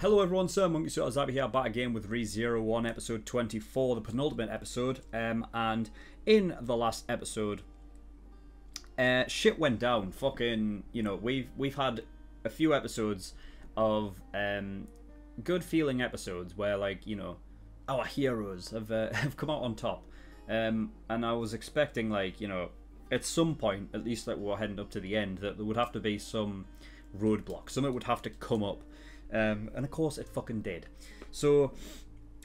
Hello everyone, SirMonkeySuit Zabi here, back again with ReZero 1, episode 24, the penultimate episode, and in the last episode, shit went down. Fucking, you know, we've had a few episodes of good feeling episodes where, like, you know, our heroes have come out on top, and I was expecting, like, you know, at some point, at least like we're heading up to the end, that there would have to be some roadblock, something would have to come up. And of course it fucking did. So,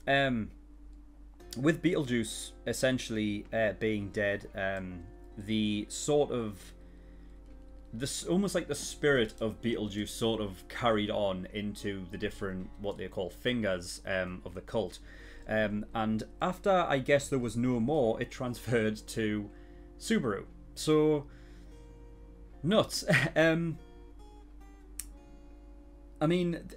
with Beetlejuice essentially being dead, the sort of almost like the spirit of Beetlejuice sort of carried on into the different, what they call, fingers of the cult. And after, I guess, there was no more, it transferred to Subaru. So, nuts. I mean,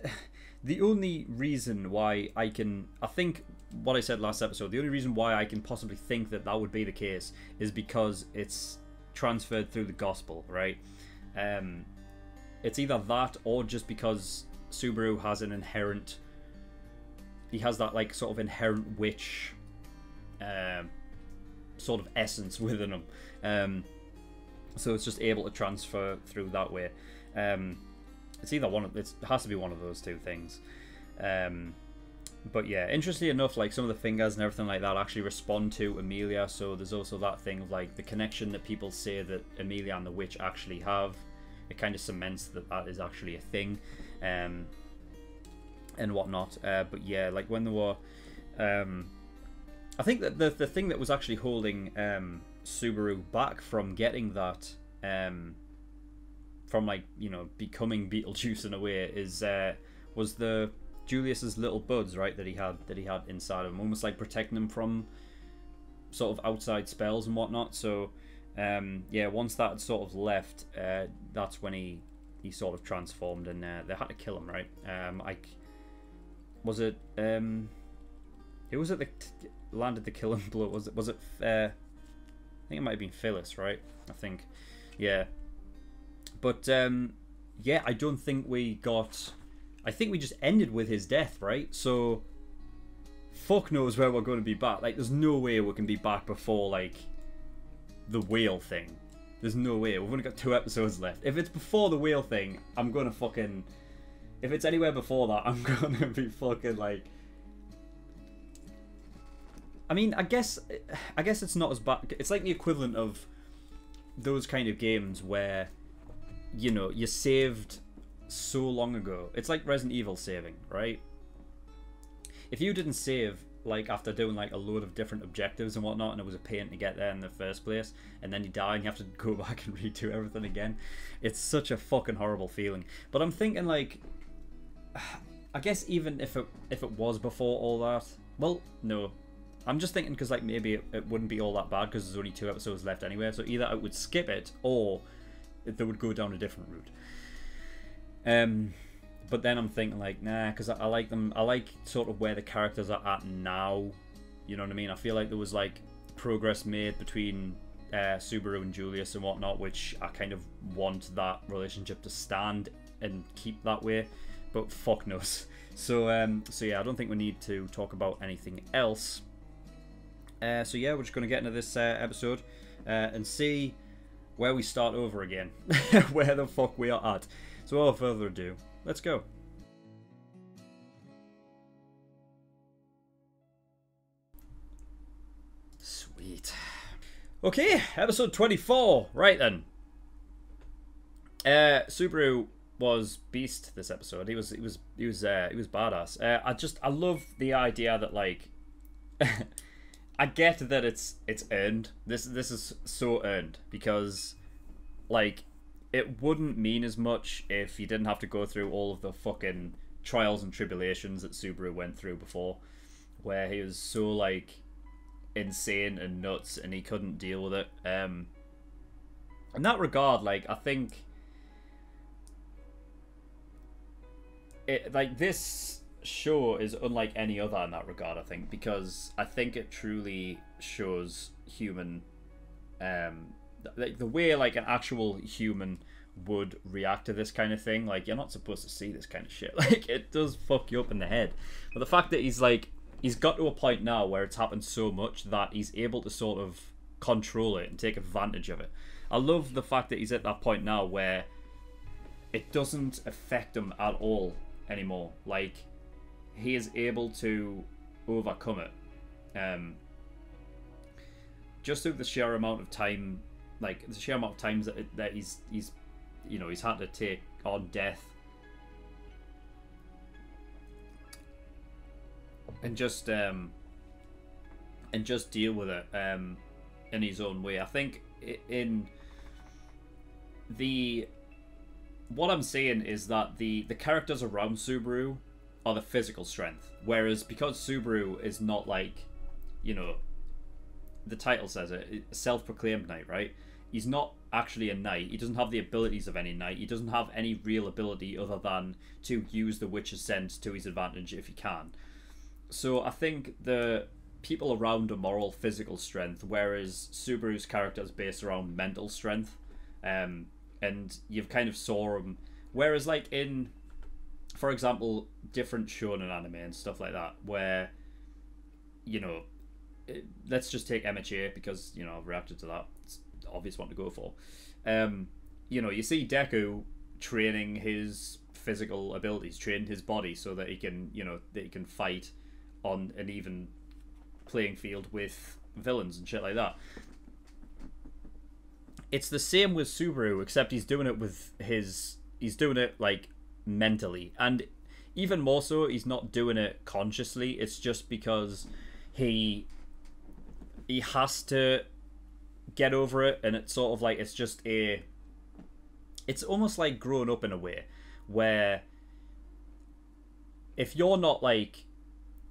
the only reason why I think what I said last episode, the only reason why I can possibly think that that would be the case is because it's transferred through the gospel, right? It's either that or just because Subaru has an inherent, he has that, like, sort of inherent witch sort of essence within him. So it's just able to transfer through that way. It's either one of, it has to be one of those two things. But yeah, interestingly enough, like, some of the fingers and everything like that actually respond to Amelia. So there's also that thing of, like, the connection that people say that Amelia and the witch actually have. It kind of cements that that is actually a thing, and whatnot. But yeah, like, when there were, I think that the thing that was actually holding Subaru back from getting that, from, like, you know, becoming Beetlejuice in a way, is was the Julius's little buds, right, that he had inside of him, almost like protecting him from sort of outside spells and whatnot. So yeah, once that had sort of left, that's when he sort of transformed, and they had to kill him, right? Was it who was it that landed the killing blow? Was it I think it might have been Phyllis, right? I think, yeah. But yeah, I don't think we got, I think we just ended with his death, right? So fuck knows where we're going to be back. Like, there's no way we can be back before, like, the whale thing. There's no way. We've only got 2 episodes left. If it's before the whale thing, I'm gonna fucking, if it's anywhere before that, I'm gonna be fucking, like, I mean, I guess it's not as bad. It's like the equivalent of those kind of games where, you know, you saved so long ago. It's like Resident Evil saving, right? If you didn't save, like, after doing, like, a load of different objectives and whatnot, and it was a pain to get there in the first place, and then you die and you have to go back and redo everything again, it's such a fucking horrible feeling. But I'm thinking, like, I guess even if it was before all that, well, no. I'm just thinking because, like, maybe it wouldn't be all that bad because there's only 2 episodes left anyway, so either I would skip it or they would go down a different route. But then I'm thinking, like, nah, because I like them. I like sort of where the characters are at now. You know what I mean? I feel like there was, like, progress made between Subaru and Julius and whatnot, which I kind of want that relationship to stand and keep that way. But fuck knows. So yeah, I don't think we need to talk about anything else. So yeah, we're just going to get into this episode and see where we start over again. Where the fuck we are at. So without further ado, let's go. Sweet. Okay, episode 24. Right then. Subaru was beast this episode. He was badass. I love the idea that, like, I get that it's earned. This is so earned because, like, it wouldn't mean as much if you didn't have to go through all of the fucking trials and tribulations that Subaru went through before, where he was so, like, insane and nuts and he couldn't deal with it. In that regard, like, I think it, like, this show is unlike any other in that regard, I think, because I think it truly shows human, like, the way, like, an actual human would react to this kind of thing. Like, you're not supposed to see this kind of shit. Like, it does fuck you up in the head. But the fact that he's like, he's got to a point now where it's happened so much that he's able to sort of control it and take advantage of it. I love the fact that he's at that point now where it doesn't affect him at all anymore. Like, he is able to overcome it. Just through the sheer amount of time, like the sheer amount of times that he's you know, he's had to take on death and just deal with it in his own way. I think in what I'm saying is that the characters around Subaru are the physical strength, whereas because Subaru is not like, you know, the title says it, self-proclaimed knight, right? He's not actually a knight. He doesn't have the abilities of any knight. He doesn't have any real ability other than to use the witch's scent to his advantage if he can. So I think the people around him are all physical strength, whereas Subaru's character is based around mental strength. And you've kind of saw him, whereas like in, for example, different shonen anime and stuff like that, where, you know, let's just take MHA because, you know, I've reacted to that. It's the obvious one to go for. You know, you see Deku training his physical abilities, training his body so that he can, you know, that he can fight on an even playing field with villains and shit like that. It's the same with Subaru, except he's doing it with he's doing it like mentally, and even more so, he's not doing it consciously. It's just because he has to get over it, and it's sort of like, it's just it's almost like growing up in a way, where if you're not like,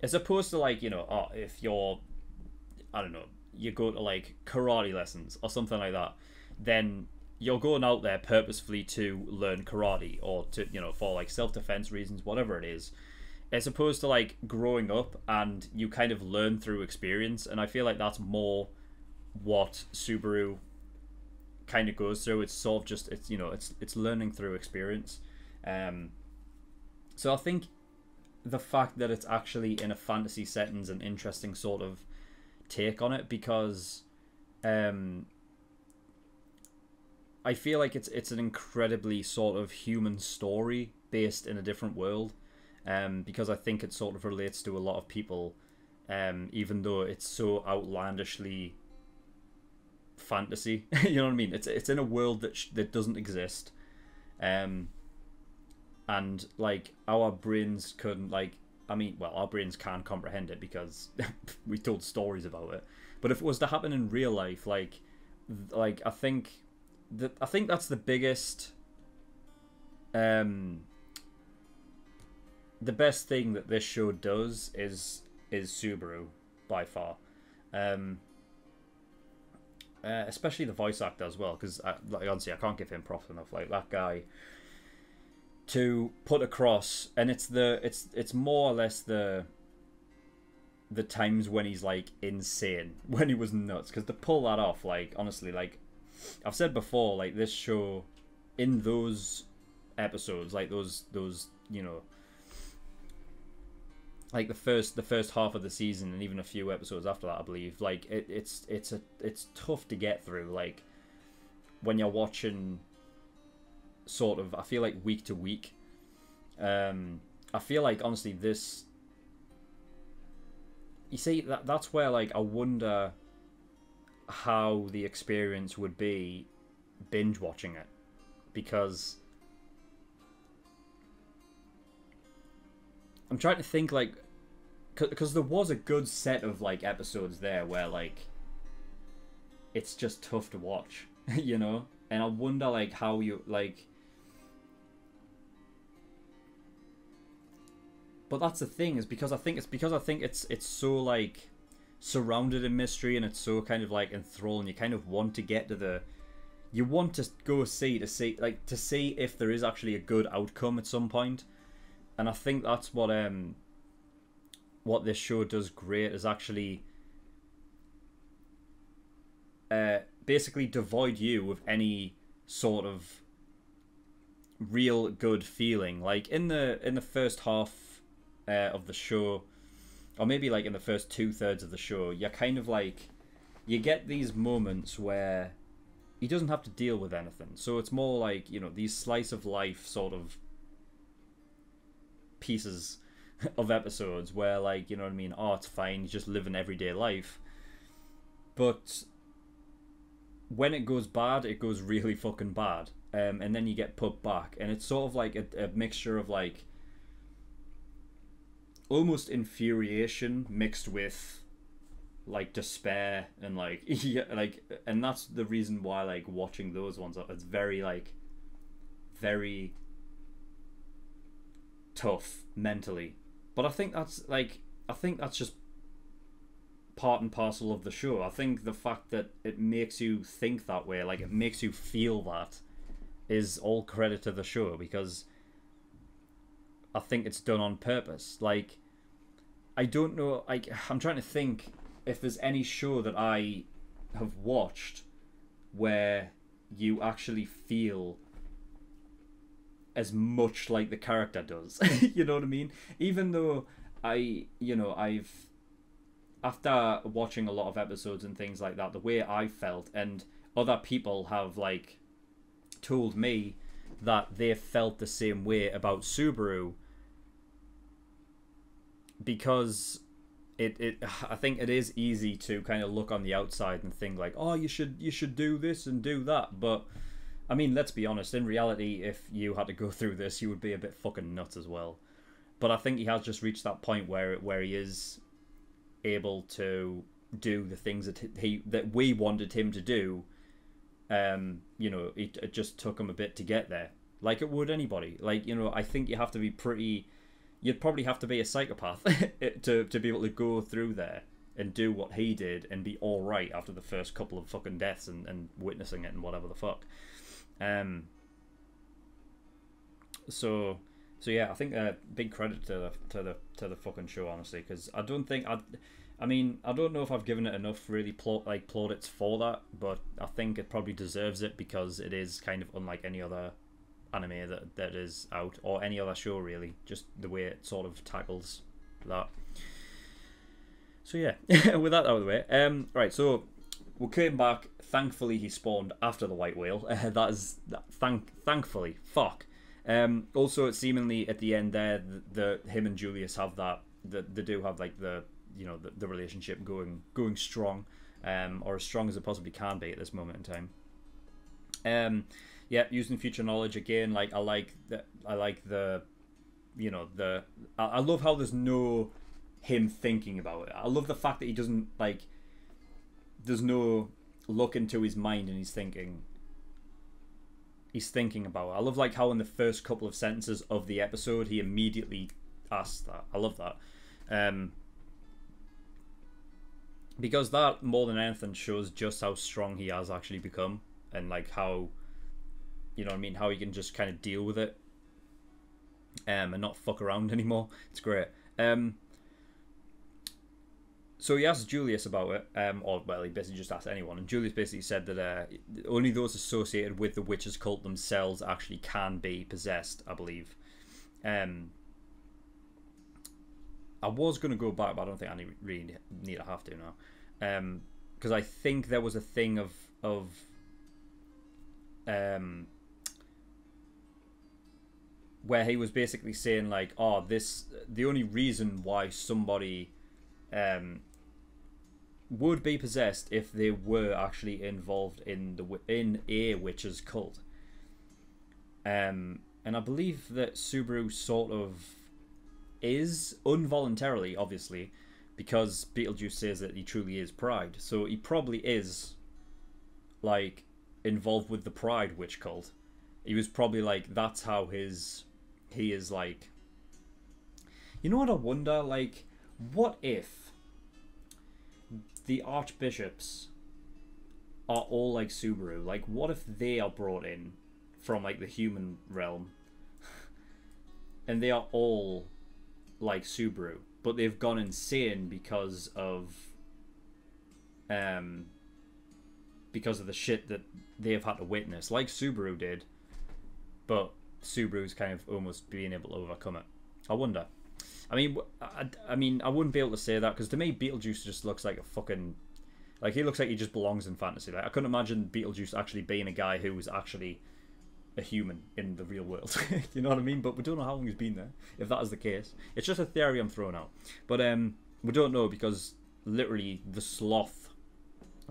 as opposed to like, you know, if you're, I don't know, you go to like karate lessons or something like that, then you're going out there purposefully to learn karate, or to, you know, for like self-defense reasons, whatever it is, as opposed to like growing up and you kind of learn through experience. And I feel like that's more what Subaru kind of goes through. It's sort of just, it's, you know, it's learning through experience. So I think the fact that it's actually in a fantasy setting is an interesting sort of take on it, because I feel like it's an incredibly sort of human story based in a different world, because I think it sort of relates to a lot of people, even though it's so outlandishly fantasy. You know what I mean? It's in a world that doesn't exist, and like our brains couldn't, like, I mean, well, our brains can comprehend it because we told stories about it. But if it was to happen in real life, like I think that's the biggest, the best thing that this show does is Subaru by far, especially the voice actor as well, because like, honestly, I can't give him props enough. Like, that guy to put across, and it's more or less the times when he's like insane, when he was nuts, because to pull that off, like, honestly, like I've said before, like, this show, in those episodes, like those you know, like the first half of the season, and even a few episodes after that, I believe, like it's tough to get through, like when you're watching sort of, I feel like, week to week. I feel like, honestly, this, you see, that's where, like, I wonder how the experience would be binge watching it, because I'm trying to think, like, because there was a good set of like episodes there where like it's just tough to watch, you know, and I wonder like how you like. But that's the thing, is because I think it's so like surrounded in mystery, and it's so kind of like enthralling. You kind of want to get to the, you want to go see if there is actually a good outcome at some point. And I think that's what this show does great, is actually basically devoid you of any sort of real good feeling. Like in the first half of the show, or maybe like in the first 2/3 of the show, you're kind of like, you get these moments where he doesn't have to deal with anything. So it's more like, you know, these slice of life sort of pieces of episodes where, like, you know what I mean, oh, it's fine, he's just living everyday life. But when it goes bad, it goes really fucking bad. And then you get put back. And it's sort of like a mixture of, like, almost infuriation mixed with, like, despair and, like, yeah, like, and that's the reason why, like, watching those ones, it's very, like, very tough mentally. But I think that's just part and parcel of the show. I think the fact that it makes you think that way, like, it makes you feel that, is all credit to the show, because I think it's done on purpose. Like, I don't know, like, I'm trying to think if there's any show that I have watched where you actually feel as much like the character does. You know what I mean? Even though I've after watching a lot of episodes and things like that, the way I felt, and other people have, like, told me that they felt the same way about Subaru, because I think it is easy to kind of look on the outside and think, like, oh, you should do this and do that. But I mean, let's be honest, in reality, if you had to go through this, you would be a bit fucking nuts as well. But I think he has just reached that point where he is able to do the things that we wanted him to do. You know, it just took him a bit to get there, like it would anybody. Like, you know, I think you have to be you'd probably have to be a psychopath to be able to go through there and do what he did and be all right after the first couple of fucking deaths and witnessing it and whatever the fuck. So yeah, I think big credit to the fucking show, honestly, because I don't know if I've given it enough really plaudits for that, but I think it probably deserves it, because it is kind of unlike any other anime that is out, or any other show really, just the way it sort of tackles that. So yeah, with that out of the way, right, so we came back. Thankfully he spawned after the white whale. Thankfully, fuck. Also, it's seemingly at the end there, him and Julius have they do have, like, the relationship going strong, or as strong as it possibly can be at this moment in time. Yeah, using future knowledge again. Like, I like the I love how there's no him thinking about it. I love the fact that he doesn't, like, there's no look into his mind and he's thinking about it. I love, like, how in the first couple of sentences of the episode he immediately asks that. I love that. Because that, more than anything, shows just how strong he has actually become, and, like, how, you know what I mean, how he can just kind of deal with it, and not fuck around anymore. It's great. So he asked Julius about it, or, well, he basically just asked anyone, and Julius basically said that only those associated with the witches cult themselves actually can be possessed, I believe. I was going to go back, but I don't think I really need to have to now. Because I think there was a thing of where he was basically saying, like, oh, the only reason why somebody would be possessed if they were actually involved in a witch's cult. And I believe that Subaru sort of is, involuntarily, obviously, because Beetlejuice says that he truly is Pride. So he probably is, like, involved with the Pride witch cult. He was probably, like, that's how he is, like... You know what I wonder? Like, what if the archbishops are all like Subaru? Like, what if they are brought in from, like, the human realm and they are all like Subaru, but they've gone insane because of the shit that they've had to witness, like Subaru did, but Subaru's kind of almost being able to overcome it. I wonder. I mean, I wouldn't be able to say that because to me, Beetlejuice just looks like a fucking like he looks like he just belongs in fantasy. Like I couldn't imagine Beetlejuice actually being a guy who was actually a human in the real world. You know what I mean? But we don't know how long he's been there. If that is the case, it's just a theory I'm throwing out. But we don't know because literally the sloth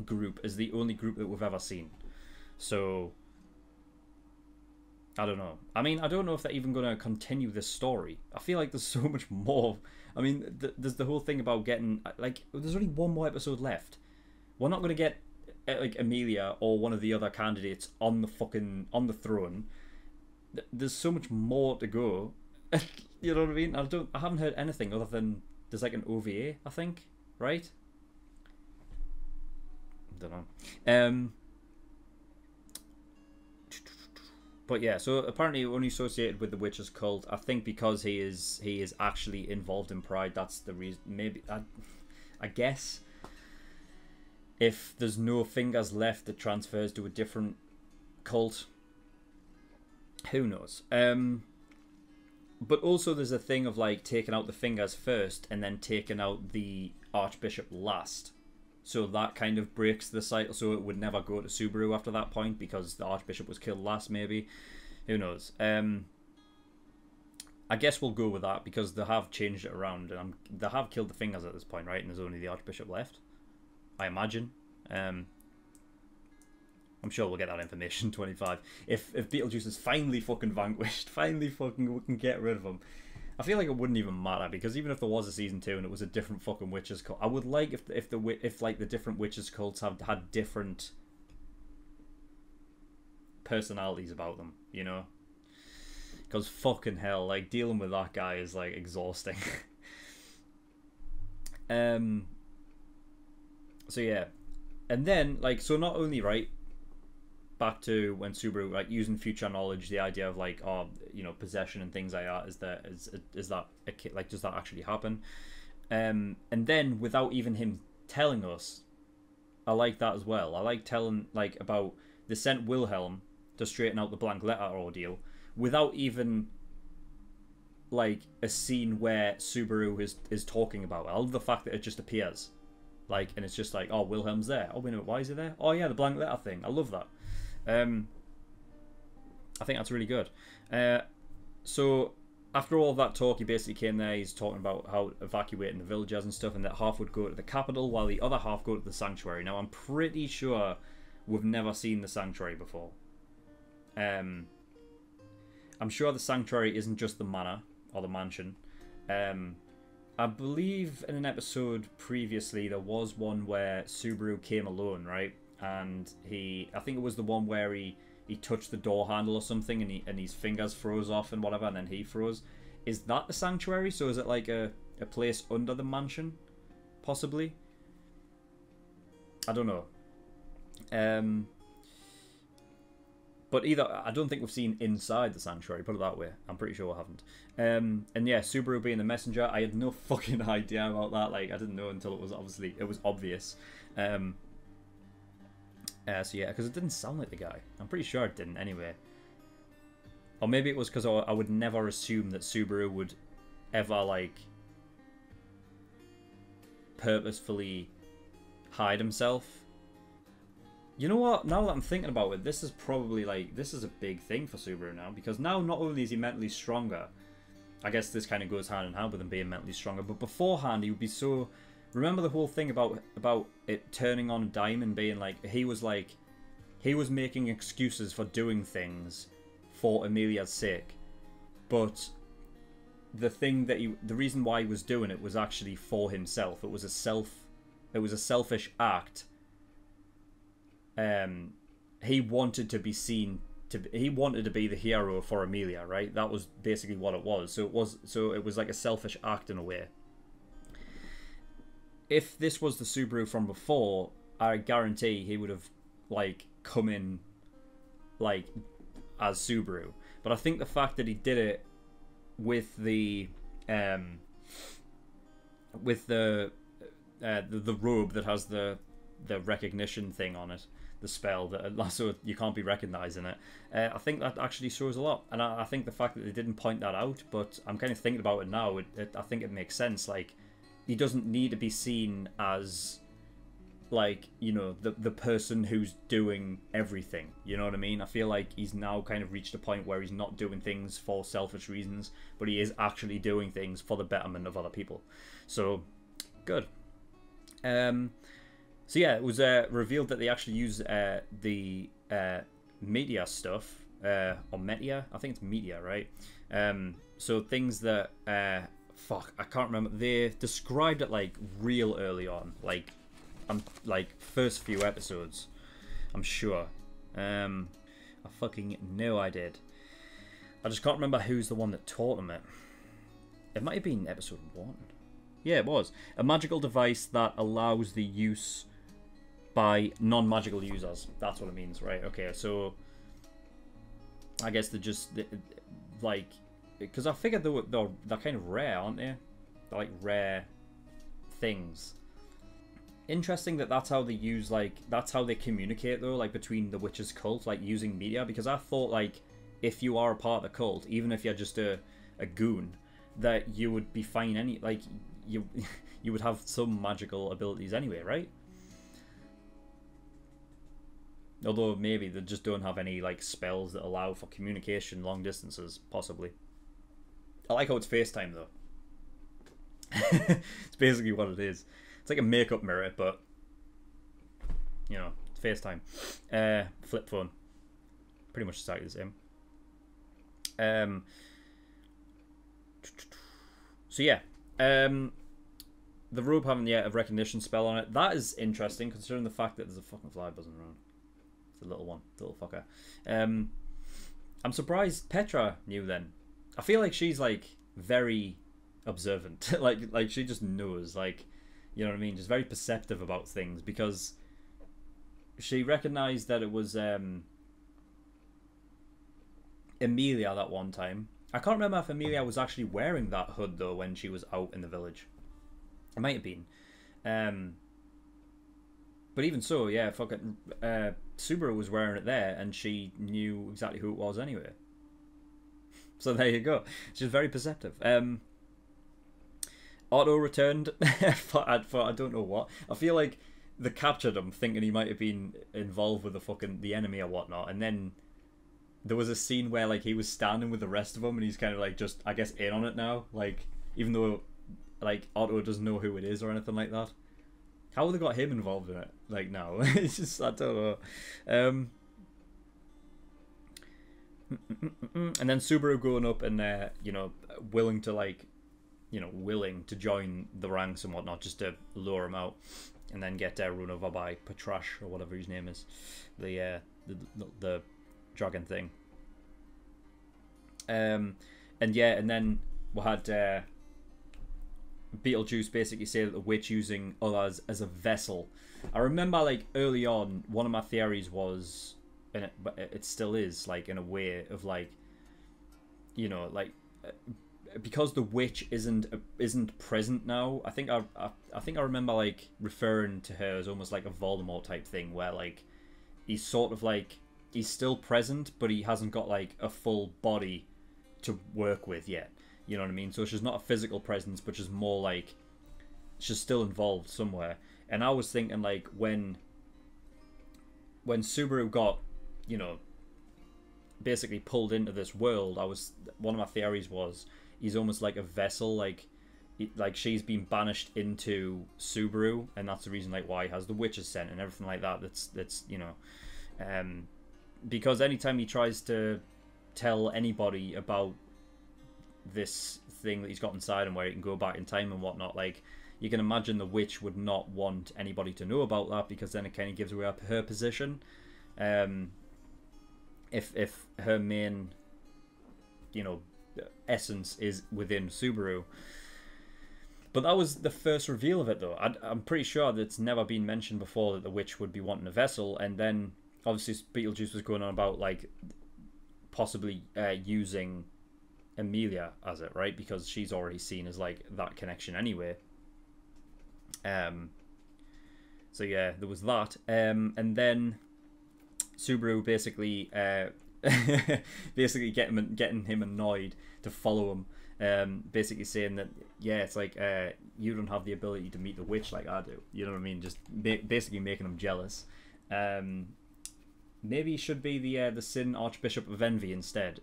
group is the only group that we've ever seen. So I don't know. I mean, I don't know if they're even going to continue this story. I feel like there's so much more. I mean, there's the whole thing about getting like there's only one more episode left. We're not going to get like Amelia or one of the other candidates on the throne. There's so much more to go. You know what I mean? I haven't heard anything other than there's like an OVA, I think, right? I don't know. But yeah, so apparently only associated with the witch's cult. I think because he is actually involved in Pride. That's the reason. Maybe I guess. If there's no fingers left, it transfers to a different cult. Who knows? But also there's a thing of like taking out the fingers first and then taking out the Archbishop last. So that kind of breaks the cycle. So it would never go to Subaru after that point because the Archbishop was killed last, maybe. Who knows? I guess we'll go with that because they have changed it around. And they have killed the fingers at this point, right? And there's only the Archbishop left. I imagine. I'm sure we'll get that information 25. If Beetlejuice is finally fucking vanquished, finally fucking we can get rid of him. I feel like it wouldn't even matter because even if there was a season 2 and it was a different fucking witches cult, I would like if like the different witches cults had different personalities about them, you know? Because fucking hell, like dealing with that guy is like exhausting. So yeah, and then like so not only right back to when Subaru like using future knowledge, the idea of like possession and things like that is that like does that actually happen? And then without even him telling us, I like that as well. I like telling like about they sent Wilhelm to straighten out the blank letter ordeal without even like a scene where Subaru is talking about it. I love the fact that it just appears. Like, and it's just like, oh, Wilhelm's there. Oh, wait a minute, why is he there? Oh, yeah, the blank letter thing. I love that. I think that's really good. So, after all of that talk, he basically came there. He's talking about how evacuating the villagers and stuff, and that half would go to the capital, while the other half go to the sanctuary. Now, I'm pretty sure we've never seen the sanctuary before. I'm sure the sanctuary isn't just the manor, or the mansion. I believe in an episode previously there was one where Subaru came alone, right? And I think it was the one where he touched the door handle or something and his fingers froze off and whatever and then he froze. Is that the sanctuary? So is it like a place under the mansion? Possibly? I don't know. But either, I don't think we've seen inside the sanctuary, put it that way. I'm pretty sure we haven't. And yeah, Subaru being the messenger, I had no fucking idea about that. Like, I didn't know until it was obvious. So yeah, because it didn't sound like the guy. I'm pretty sure it didn't anyway. Or maybe it was because I would never assume that Subaru would ever, like, purposefully hide himself. You know what? Now that I'm thinking about it, this is probably like, this is a big thing for Subaru now, because now not only is he mentally stronger, I guess this kind of goes hand in hand with him being mentally stronger, but beforehand he would be so, remember the whole thing about it turning on a dime and being like, he was making excuses for doing things for Amelia's sake, but the reason why he was doing it was actually for himself. It was a selfish act. He wanted to be seen he wanted to be the hero for Amelia, right? That was basically what it was. So it was like a selfish act in a way. If this was the Subaru from before, I guarantee he would have like come in like as Subaru. But I think the fact that he did it with the robe that has the recognition thing on it, the spell that so you can't be recognized in it. I think that actually shows a lot, and I think the fact that they didn't point that out, but I'm kind of thinking about it now. I think it makes sense. Like, he doesn't need to be seen as, like, you know, the person who's doing everything. You know what I mean? I feel like he's now kind of reached a point where he's not doing things for selfish reasons, but he is actually doing things for the betterment of other people. So, good. So yeah, it was revealed that they actually use the media stuff, or media. I think it's media, right? So things that fuck, I can't remember. They described it like real early on, like first few episodes, I'm sure. I fucking know I did. I just can't remember who's the one that taught them it. It might have been episode 1. Yeah, it was. A magical device that allows the use by non-magical users. That's what it means, right? Okay, so I guess they're just like, because I figured they're kind of rare, aren't they? They're like rare things. Interesting that that's how they use, like, that's how they communicate though, like between the witches cult, like using media. Because I thought, like, if you are a part of the cult, even if you're just a goon, that you would be fine any, like, you would have some magical abilities anyway, right? Although maybe they just don't have any, like, spells that allow for communication long distances, possibly. I like how it's FaceTime though. It's basically what it is. It's like a makeup mirror, but, you know, it's FaceTime. Flip phone. Pretty much exactly the same. So yeah. The rope having a recognition spell on it. That is interesting, considering the fact that there's a fucking fly buzzing around. It's a little one. Little fucker. I'm surprised Petra knew then. I feel like she's, like, very observant. like she just knows, like, you know what I mean? Just very perceptive about things, because she recognized that it was Emilia that one time. I can't remember if Emilia was actually wearing that hood though when she was out in the village. It might have been. But even so, yeah, fucking Subaru was wearing it there, and she knew exactly who it was anyway. So there you go. She's very perceptive. Otto returned for I don't know what. I feel like they captured him thinking he might have been involved with the enemy or whatnot, and then there was a scene where, like, he was standing with the rest of them, and he's kind of like just, I guess, in on it now. Like, even though, like, Otto doesn't know who it is or anything like that. How have they got him involved in it? Like, no. It's just, I don't know. And then Subaru going up and, you know, willing to join the ranks and whatnot, just to lure him out, and then get run over by Patrash or whatever his name is, the dragon thing. And then we had Beetlejuice basically say that the witch using others as a vessel. I remember, like, early on, one of my theories was, and it still is, like, in a way of, like, you know, like, because the witch isn't present now. I think I remember, like, referring to her as almost like a Voldemort type thing, where, like, he's sort of like, he's still present, but he hasn't got, like, a full body to work with yet. You know what I mean? So she's not a physical presence, but she's more like, she's still involved somewhere. And I was thinking, like, when Subaru got, you know, basically pulled into this world, one of my theories was he's almost like a vessel, like she's been banished into Subaru, and that's the reason, like, why he has the witch's scent and everything like that. That's you know, because anytime he tries to tell anybody about this thing that he's got inside and where he can go back in time and whatnot, like, you can imagine the witch would not want anybody to know about that, because then it kind of gives away her position. If her main, you know, essence is within Subaru. But that was the first reveal of it, though. I'm pretty sure that it's never been mentioned before that the witch would be wanting a vessel, and then obviously Beetlejuice was going on about, like, possibly using Emilia as it, right? Because she's already seen as, like, that connection anyway. So yeah, there was that. And then Subaru basically basically getting him annoyed to follow him, basically saying that, yeah, it's like, you don't have the ability to meet the witch like I do, you know what I mean, just basically making him jealous. Maybe he should be the Sin Archbishop of Envy instead.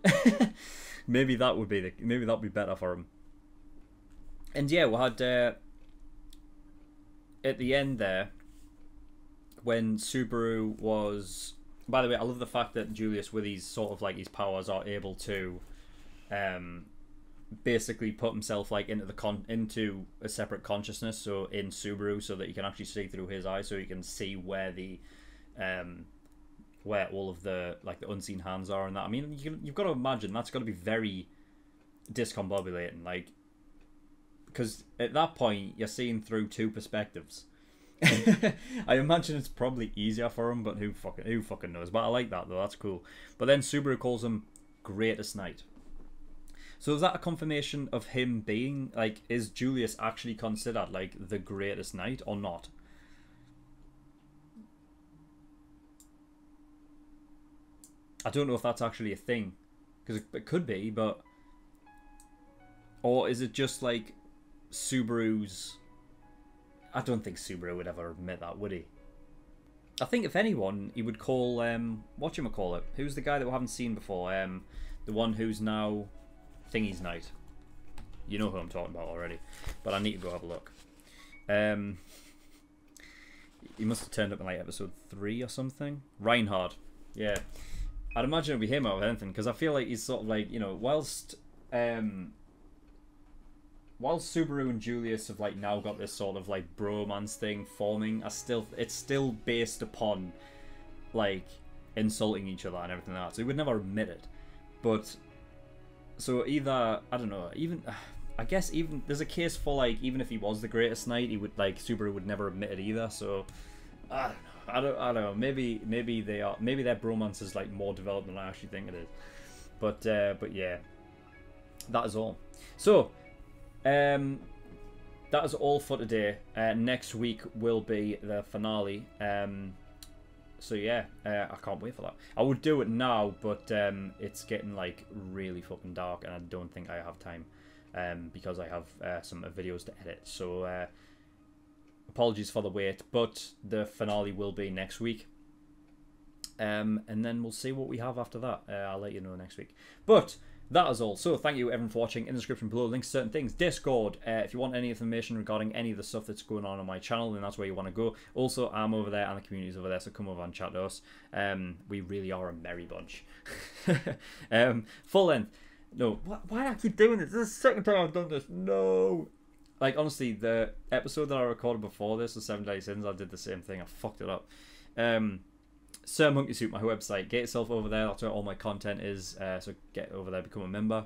maybe that'd be better for him. And yeah, we had at the end there, when Subaru was... By the way, I love the fact that Julius, with his sort of like his powers, are able to basically put himself like into a separate consciousness, so in Subaru, so that you can actually see through his eyes, so you can see where the where all of the like the unseen hands are and that. I mean, you've got to imagine that's got to be very discombobulating, like, because at that point you're seeing through two perspectives. I imagine it's probably easier for him, but who fucking knows. But I like that though, that's cool. But then Subaru calls him Greatest Knight. So is that a confirmation of him being like, is Julius actually considered like the greatest knight or not? I don't know if that's actually a thing, because it could be, but... Or is it just like Subaru's... I don't think Subaru would ever admit that, would he? I think if anyone, he would call, whatchamacallit? Who's the guy that we haven't seen before? The one who's now Thingy's Knight. You know who I'm talking about already. But I need to go have a look. He must have turned up in like episode 3 or something. Reinhard. Yeah. I'd imagine it'd be him out of anything, because I feel like he's sort of like, you know, whilst Subaru and Julius have like now got this sort of like bromance thing forming, it's still based upon like insulting each other and everything like that. So he would never admit it. But so either, I don't know, even I guess even there's a case for like, even if he was the greatest knight, he would like, Subaru would never admit it either. So I don't know. Maybe their bromance is like more developed than I actually think it is. But yeah, that is all. So that is all for today. Next week will be the finale. So yeah, I can't wait for that. I would do it now, but it's getting like really fucking dark, and I don't think I have time because I have some videos to edit. So apologies for the wait, but the finale will be next week. And then we'll see what we have after that. I'll let you know next week. But that is all. So thank you everyone for watching. In the description below, links to certain things. Discord, if you want any information regarding any of the stuff that's going on my channel, then that's where you want to go. Also, I'm over there and the community's over there, so come over and chat to us. We really are a merry bunch. Full length. No, why do I keep doing this? This is the second time I've done this. No. Like, honestly, the episode that I recorded before this, the 7 Deadly Sins, I did the same thing. I fucked it up. SirMonkeySuit, my website. Get yourself over there. That's where all my content is. So get over there, become a member.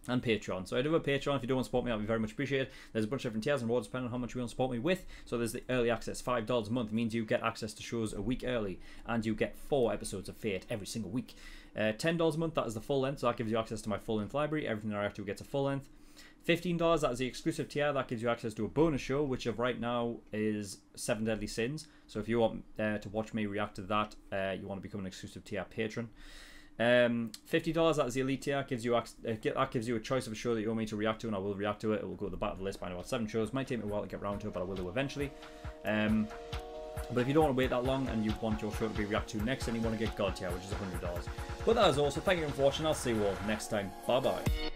And Patreon. So I do have a Patreon. If you do want to support me, that would be very much appreciated. There's a bunch of different tiers and rewards depending on how much you want to support me with. So there's the early access, $5 a month. It means you get access to shows a week early. And you get 4 episodes of Fate every single week. $10 a month, that is the full length. So that gives you access to my full length library. Everything that I have to gets a full length. $15, that is the exclusive tier. That gives you access to a bonus show, which of right now is 7 Deadly Sins. So if you want to watch me react to that, you want to become an exclusive tier patron. $50, that is the elite tier. That gives you a choice of a show that you want me to react to, and I will react to it. It will go at the back of the list by about 7 shows. Might take me a while to get around to it, but I will do eventually. But if you don't want to wait that long and you want your show to be reacted to next, then you want to get God tier, which is $100. But that is all. So thank you for watching. I'll see you all next time. Bye bye.